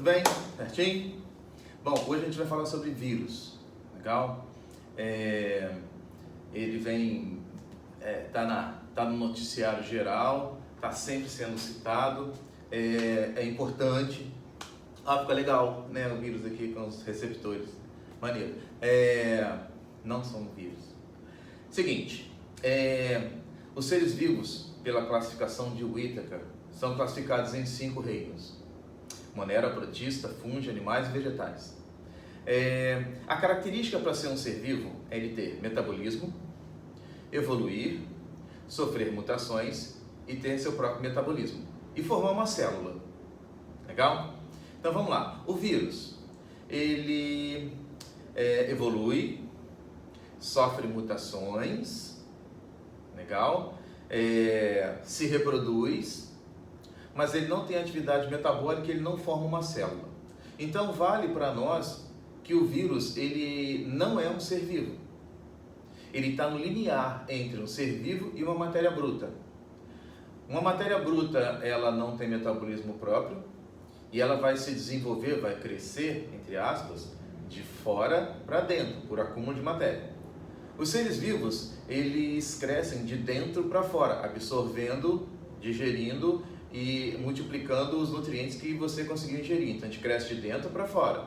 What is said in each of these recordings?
Tudo bem? Certinho? Bom, hoje a gente vai falar sobre vírus, legal? Ele vem, tá no noticiário geral, tá sempre sendo citado, é importante. Fica legal, né, o vírus aqui com os receptores, maneiro. Não são vírus. Seguinte, os seres vivos, pela classificação de Whittaker, são classificados em 5 reinos: monera, protista, fungo, animais e vegetais. A característica para ser um ser vivo é ele ter metabolismo, evoluir, sofrer mutações e ter seu próprio metabolismo e formar uma célula. Legal? Então vamos lá. O vírus, ele evolui, sofre mutações, legal? Se reproduz, mas ele não tem atividade metabólica, ele não forma uma célula. Então vale para nós que o vírus, ele não é um ser vivo. Ele está no limiar entre um ser vivo e uma matéria bruta. Uma matéria bruta, ela não tem metabolismo próprio e ela vai se desenvolver, vai crescer, entre aspas, de fora para dentro, por acúmulo de matéria. Os seres vivos, eles crescem de dentro para fora, absorvendo, digerindo e multiplicando os nutrientes que você conseguiu ingerir. Então a gente cresce de dentro para fora.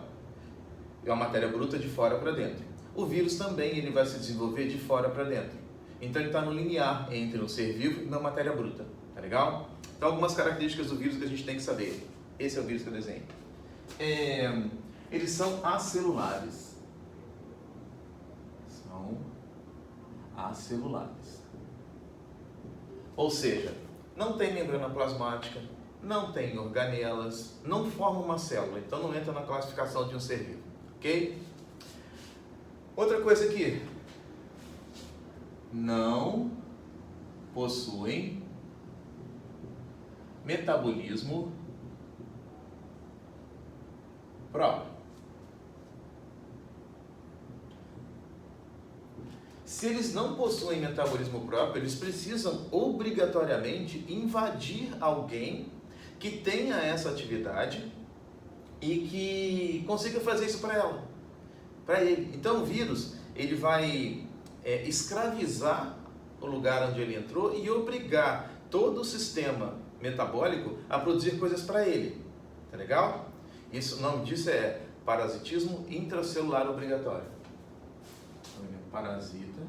É uma matéria bruta de fora para dentro. O vírus também ele vai se desenvolver de fora para dentro. Então ele está no limiar entre um ser vivo e uma matéria bruta. Tá legal? Então algumas características do vírus que a gente tem que saber. Esse é o vírus que eu desenho. Eles são acelulares. São acelulares. Ou seja, não tem membrana plasmática, não tem organelas, não forma uma célula. Então não entra na classificação de um ser vivo. Ok? Outra coisa aqui, não possuem metabolismo próprio. Se eles não possuem metabolismo próprio, eles precisam obrigatoriamente invadir alguém que tenha essa atividade e que consiga fazer isso para ele. Então o vírus, ele vai escravizar o lugar onde ele entrou e obrigar todo o sistema metabólico a produzir coisas para ele. Tá legal? Isso, o nome disso é parasitismo intracelular obrigatório. Parasita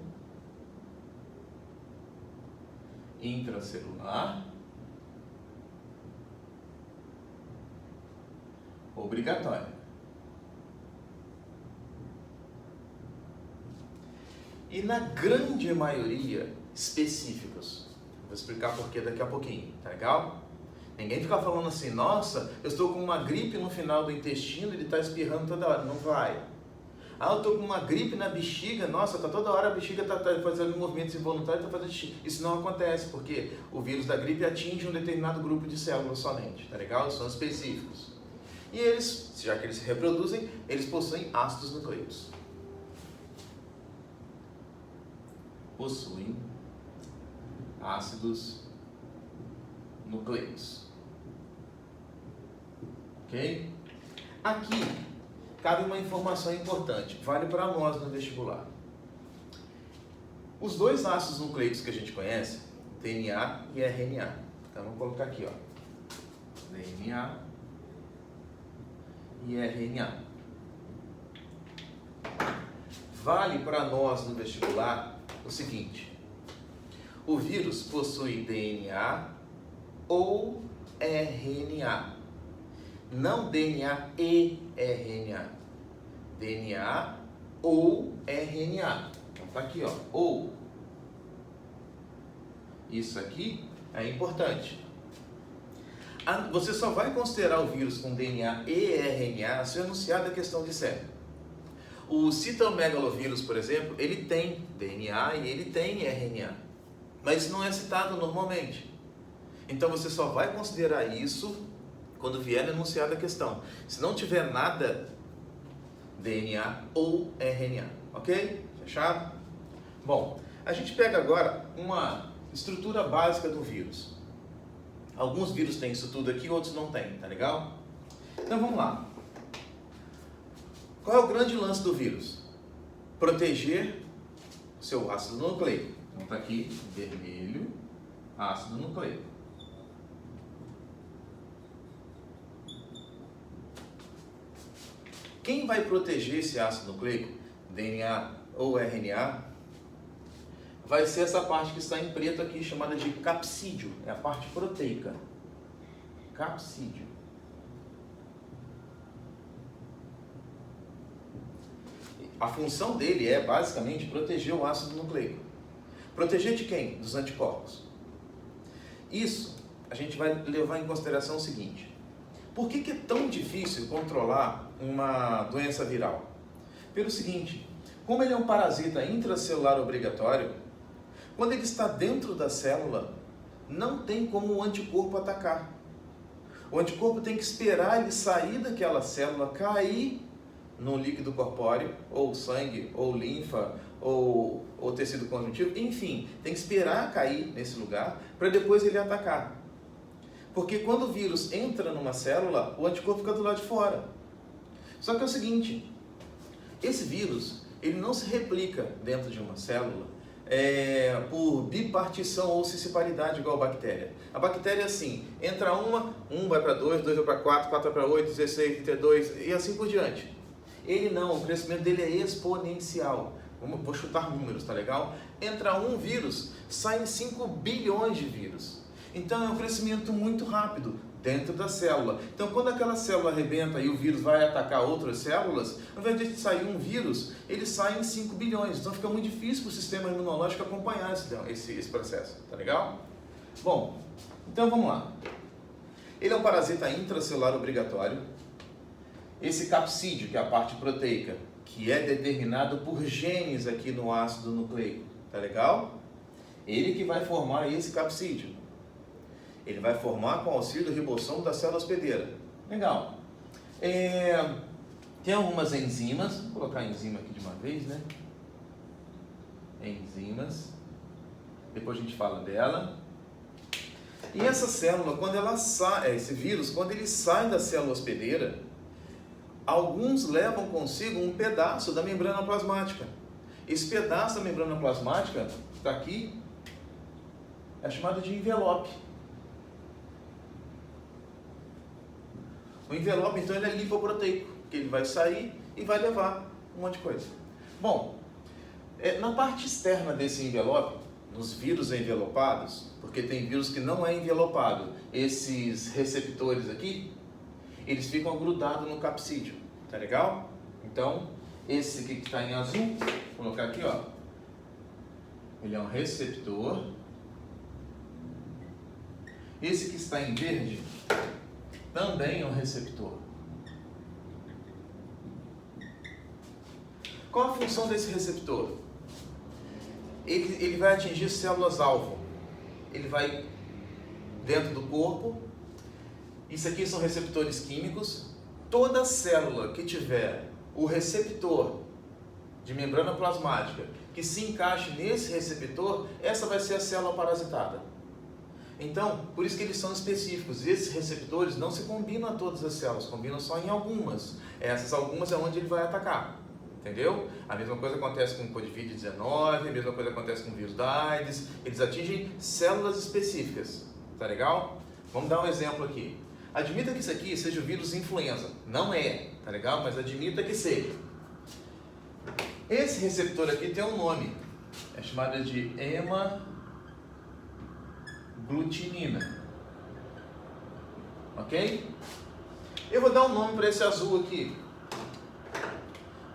intracelular obrigatório. E na grande maioria, específicos. Vou explicar por que daqui a pouquinho, tá legal? Ninguém fica falando assim, nossa, eu estou com uma gripe no final do intestino, ele está espirrando toda hora. Não vai. Eu estou com uma gripe na bexiga, nossa, tá toda hora a bexiga está fazendo movimentos involuntários, está fazendo xixi. Isso não acontece, porque o vírus da gripe atinge um determinado grupo de células somente, tá legal? São específicos. E eles, já que eles se reproduzem, eles possuem ácidos nucleicos. Possuem ácidos nucleicos. Ok? Aqui cabe uma informação importante, vale para nós no vestibular. Os dois ácidos nucleicos que a gente conhece, DNA e RNA. Então vamos colocar aqui, ó, DNA e RNA. Vale para nós no vestibular o seguinte: o vírus possui DNA ou RNA, não DNA e RNA, DNA ou RNA. Então tá aqui, ó, ou. Isso aqui é importante. Você só vai considerar o vírus com DNA e RNA se anunciada a questão de série. O citomegalovírus, por exemplo, ele tem DNA e ele tem RNA, mas isso não é citado normalmente. Então você só vai considerar isso quando vier anunciada a questão. Se não tiver nada, DNA ou RNA, ok? Fechado? Bom, a gente pega agora uma estrutura básica do vírus. Alguns vírus têm isso tudo aqui, outros não têm, tá legal? Então vamos lá. Qual é o grande lance do vírus? Proteger o seu ácido nucleico. Então está aqui, vermelho, ácido nucleico. Quem vai proteger esse ácido nucleico, DNA ou RNA, vai ser essa parte que está em preto aqui, chamada de capsídeo. É a parte proteica. Capsídeo. A função dele é, basicamente, proteger o ácido nucleico. Proteger de quem? Dos anticorpos. Isso, a gente vai levar em consideração o seguinte. Por que é tão difícil controlar uma doença viral? Pelo seguinte, como ele é um parasita intracelular obrigatório, quando ele está dentro da célula, não tem como o anticorpo atacar. O anticorpo tem que esperar ele sair daquela célula, cair no líquido corpóreo, ou sangue, ou linfa, ou tecido conjuntivo, enfim, tem que esperar cair nesse lugar para depois ele atacar. Porque quando o vírus entra numa célula, o anticorpo fica do lado de fora. Só que é o seguinte, esse vírus, ele não se replica dentro de uma célula por bipartição ou cisparidade igual a bactéria. A bactéria é assim, entra um vai para 2, 2 vai para 4, 4 vai para 8, 16, 32 e assim por diante. Ele não, o crescimento dele é exponencial. Vou chutar números, tá legal? Entra um vírus, saem 5 bilhões de vírus. Então é um crescimento muito rápido dentro da célula. Então quando aquela célula arrebenta e o vírus vai atacar outras células, ao invés de sair um vírus, ele sai em 5 bilhões. Então fica muito difícil para o sistema imunológico acompanhar esse processo, tá legal? Bom, então vamos lá. Ele é um parasita intracelular obrigatório. Esse capsídeo, que é a parte proteica, que é determinado por genes aqui no ácido nucleico, tá legal? Ele que vai formar esse capsídeo. Ele vai formar com auxílio do ribossomo da célula hospedeira. Legal. Tem algumas enzimas, vou colocar a enzima aqui de uma vez, né? Enzimas. Depois a gente fala dela. E essa célula, quando ela sai, esse vírus, quando ele sai da célula hospedeira, alguns levam consigo um pedaço da membrana plasmática. Esse pedaço da membrana plasmática, está aqui, é chamado de envelope. O envelope, então, ele é lipoproteico, que ele vai sair e vai levar um monte de coisa. Bom, na parte externa desse envelope, nos vírus envelopados, porque tem vírus que não é envelopado, esses receptores aqui, eles ficam grudados no capsídeo, tá legal? Então, esse aqui que está em azul, vou colocar aqui, ó, ele é um receptor. Esse que está em verde também é um receptor. Qual a função desse receptor? Ele vai atingir células-alvo. Ele vai dentro do corpo. Isso aqui são receptores químicos. Toda célula que tiver o receptor de membrana plasmática que se encaixe nesse receptor, essa vai ser a célula parasitada. Então, por isso que eles são específicos. Esses receptores não se combinam a todas as células, combinam só em algumas. Essas algumas é onde ele vai atacar. Entendeu? A mesma coisa acontece com o Covid-19, a mesma coisa acontece com o vírus da AIDS. Eles atingem células específicas. Tá legal? Vamos dar um exemplo aqui. Admita que isso aqui seja o vírus influenza. Não é, tá legal? Mas admita que seja. Esse receptor aqui tem um nome. É chamado de hemaglutinina. Ok? Eu vou dar um nome para esse azul aqui.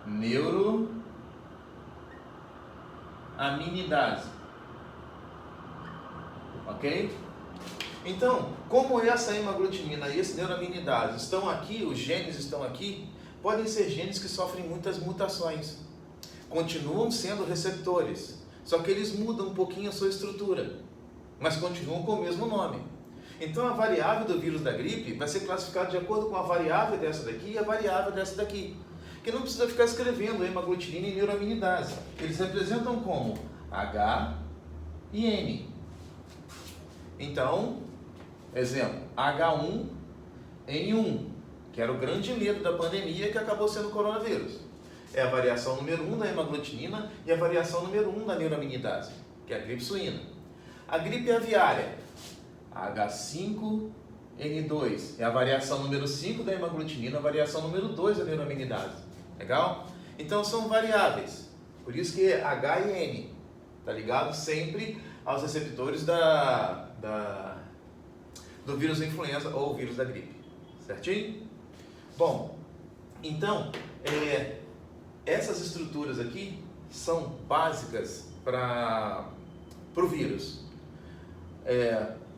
Neuroaminidase. Ok? Então, como essa hemaglutinina e esse neuroaminidase estão aqui, os genes estão aqui, podem ser genes que sofrem muitas mutações. Continuam sendo receptores, só que eles mudam um pouquinho a sua estrutura, mas continuam com o mesmo nome. Então a variável do vírus da gripe vai ser classificada de acordo com a variável dessa daqui e a variável dessa daqui. Que não precisa ficar escrevendo hemaglutinina e neuroaminidase. Eles representam como H e N. Então, exemplo, H1N1. que era o grande medo da pandemia que acabou sendo o coronavírus. É a variação número 1 da hemaglutinina e a variação número 1 da neuraminidase, que é a gripe suína. A gripe aviária, a H5N2, é a variação número 5 da hemaglutinina, a variação número 2 da neuraminidase. Legal? Então são variáveis, por isso que é H e N, tá ligado sempre aos receptores do vírus da influenza ou vírus da gripe, certinho? Bom, então, essas estruturas aqui são básicas para o vírus.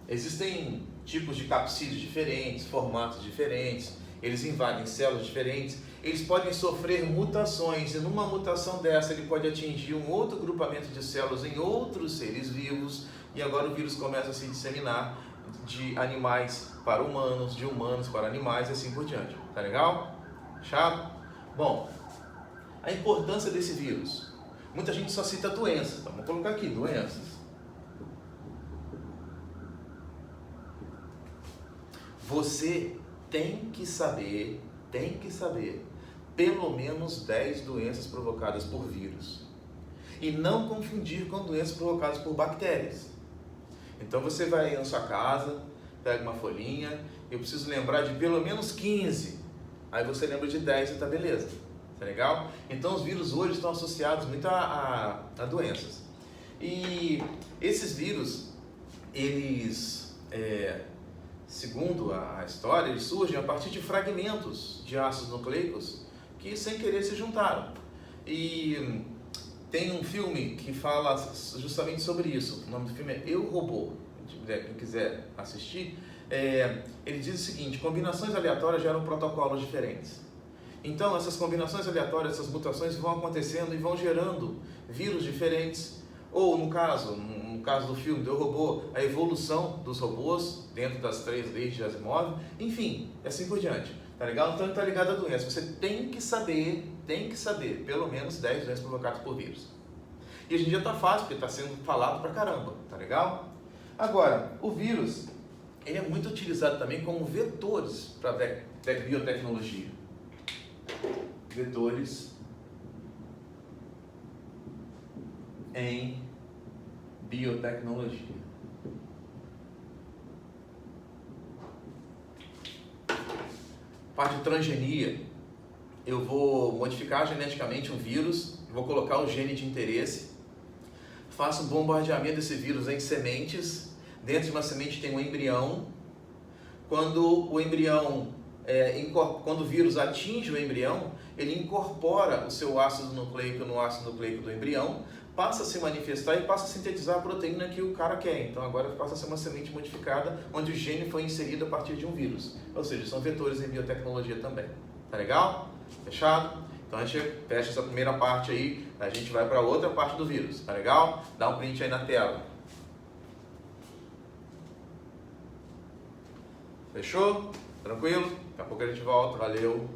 Existem tipos de capsídeos diferentes, formatos diferentes, eles invadem células diferentes, eles podem sofrer mutações, e numa mutação dessa ele pode atingir um outro grupamento de células em outros seres vivos, e agora o vírus começa a se disseminar de animais para humanos, de humanos para animais e assim por diante. Tá legal? Chato? Bom, a importância desse vírus. Muita gente só cita doenças. Então, vamos colocar aqui, doenças. Você tem que saber pelo menos 10 doenças provocadas por vírus. E não confundir com doenças provocadas por bactérias. Então você vai aí na sua casa, pega uma folhinha, eu preciso lembrar de pelo menos 15. Aí você lembra de 10 e tá beleza. Tá legal? Então os vírus hoje estão associados muito a doenças. E esses vírus, eles, segundo a história, eles surgem a partir de fragmentos de ácidos nucleicos que sem querer se juntaram. E tem um filme que fala justamente sobre isso. O nome do filme é Eu, Robô. Quem quiser assistir, ele diz o seguinte: combinações aleatórias geram protocolos diferentes. Então essas combinações aleatórias, essas mutações vão acontecendo e vão gerando vírus diferentes. Ou no caso do filme do Eu, Robô, a evolução dos robôs dentro das 3 leis de Asimov. Enfim, e assim por diante. Tá legal? Então está ligado à doença. Você tem que saber pelo menos 10 doenças provocadas por vírus. E hoje em dia tá fácil, porque está sendo falado pra caramba, tá legal? Agora, o vírus, ele é muito utilizado também como vetores para biotecnologia. Vetores em biotecnologia. Parte de transgenia, eu vou modificar geneticamente um vírus, vou colocar o gene de interesse, faço um bombardeamento desse vírus em sementes. Dentro de uma semente tem um embrião. Quando o embrião, quando o vírus atinge o embrião, ele incorpora o seu ácido nucleico no ácido nucleico do embrião, passa a se manifestar e passa a sintetizar a proteína que o cara quer. Então agora passa a ser uma semente modificada, onde o gene foi inserido a partir de um vírus. Ou seja, são vetores em biotecnologia também. Tá legal? Fechado? Então a gente fecha essa primeira parte aí, a gente vai para outra parte do vírus. Tá legal? Dá um print aí na tela. Fechou? Tranquilo? Daqui a pouco a gente volta. Valeu!